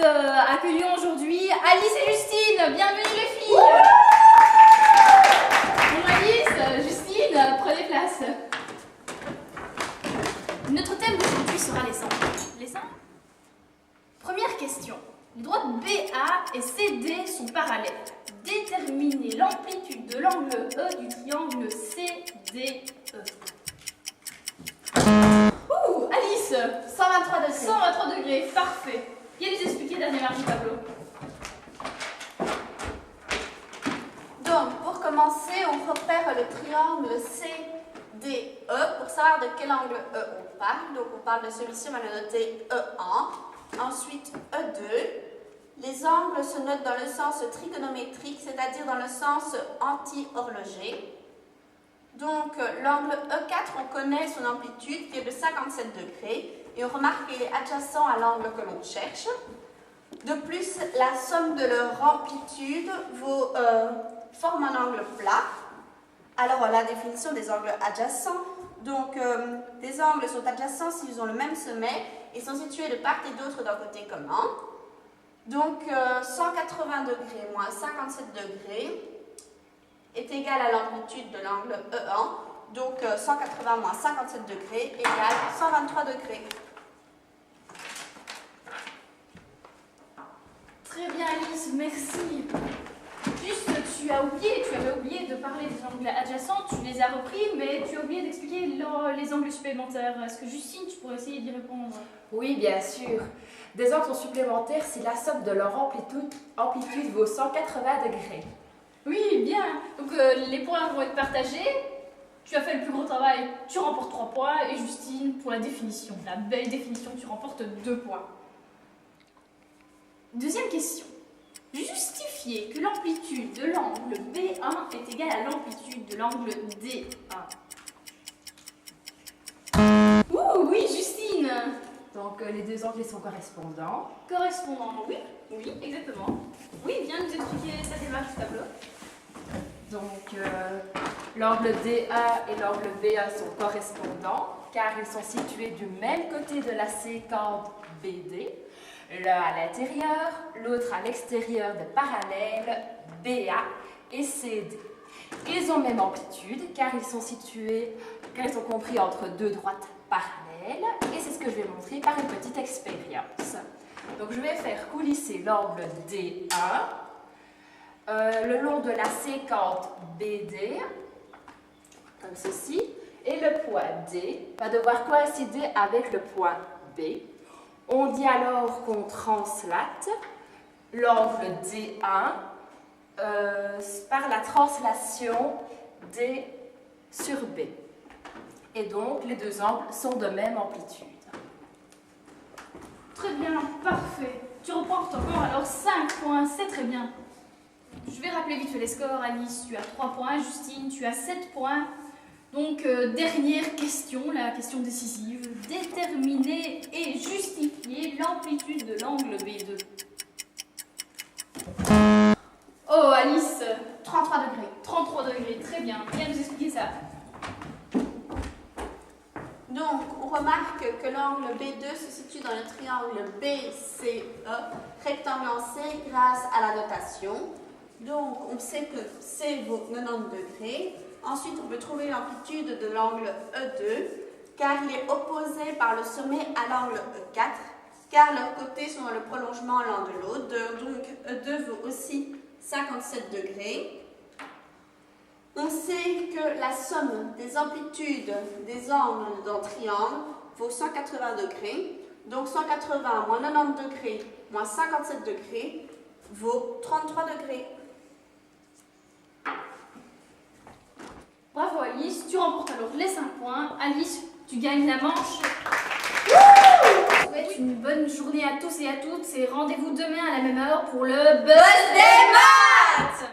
Accueillons aujourd'hui Alice et Justine. Bienvenue les filles. Bonjour Alice, Justine, prenez place. Notre thème d'aujourd'hui sera les sangles. Les sangles. Première question. Les droites BA et CD sont parallèles. Déterminez l'amplitude de l'angle E du triangle CDE. Ouh, Alice, 123 degrés. 123 degrés, parfait. Viens nous expliquer dernière marge du tableau. Donc, pour commencer, on repère le triangle CDE pour savoir de quel angle E on parle. Donc, on parle de celui-ci, on va le noter E1. Ensuite, E2. Les angles se notent dans le sens trigonométrique, c'est-à-dire dans le sens anti-horloger. Donc, l'angle E4, on connaît son amplitude qui est de 57 degrés. Et on remarque qu'il est adjacent à l'angle que l'on cherche. De plus, la somme de leur amplitude forme un angle plat. Alors, la définition des angles adjacents. Donc, des angles sont adjacents s'ils ont le même sommet et sont situés de part et d'autre d'un côté commun. Donc, 180 degrés moins 57 degrés est égal à l'amplitude de l'angle E1. Donc, 180 moins 57 degrés égale 123 degrés. Très bien Alice, merci. Juste, tu avais oublié de parler des angles adjacents, tu les as repris, mais tu as oublié d'expliquer les angles supplémentaires. Est-ce que Justine, tu pourrais essayer d'y répondre? Oui, bien sûr. Des angles supplémentaires si la somme de leur amplitude vaut 180 degrés. Oui, bien. Donc les points vont être partagés. Tu as fait le plus gros travail, tu remportes 3 points. Et Justine, pour la définition, la belle définition, tu remportes 2 points. Deuxième question. Justifiez que l'amplitude de l'angle B1 est égale à l'amplitude de l'angle D1. Ouh, oui, Justine. Donc, les deux angles sont correspondants. Correspondant, oui, exactement. Oui, viens nous expliquer ta démarche du tableau. Donc, l'angle DA et l'angle BA sont correspondants car ils sont situés du même côté de la séquence BD, l'un à l'intérieur, l'autre à l'extérieur des parallèles BA et CD. Ils ont même amplitude car ils sont compris entre deux droites parallèles et c'est ce que je vais montrer par une petite expérience. Donc, je vais faire coulisser l'angle D1 le long de la séquence BD, comme ceci, et le point D va devoir coïncider avec le point B. On dit alors qu'on translate l'angle D1 par la translation D sur B. Et donc, les deux angles sont de même amplitude. Très bien, parfait. Tu remportes encore alors 5 points, c'est très bien. Je vais rappeler vite fait les scores. Alice, tu as 3 points. Justine, tu as 7 points. Donc, dernière question, la question décisive. Déterminer et justifier l'amplitude de l'angle B2. Oh, Alice, 33 degrés. 33 degrés, très bien. Viens nous expliquer ça. Donc, on remarque que l'angle B2 se situe dans le triangle BCE, rectangle en C, grâce à la notation. Donc, on sait que C vaut 90 degrés. Ensuite, on peut trouver l'amplitude de l'angle E2, car il est opposé par le sommet à l'angle E4, car leurs côtés sont dans le prolongement l'un de l'autre. Donc, E2 vaut aussi 57 degrés. On sait que la somme des amplitudes des angles d'un triangle vaut 180 degrés. Donc 180 moins 90 degrés moins 57 degrés vaut 33 degrés. Bravo Alice, tu remportes alors les 5 points. Alice, tu gagnes la manche. Je vous souhaite une bonne journée à tous et à toutes. Et rendez-vous demain à la même heure pour le Buzz des maths.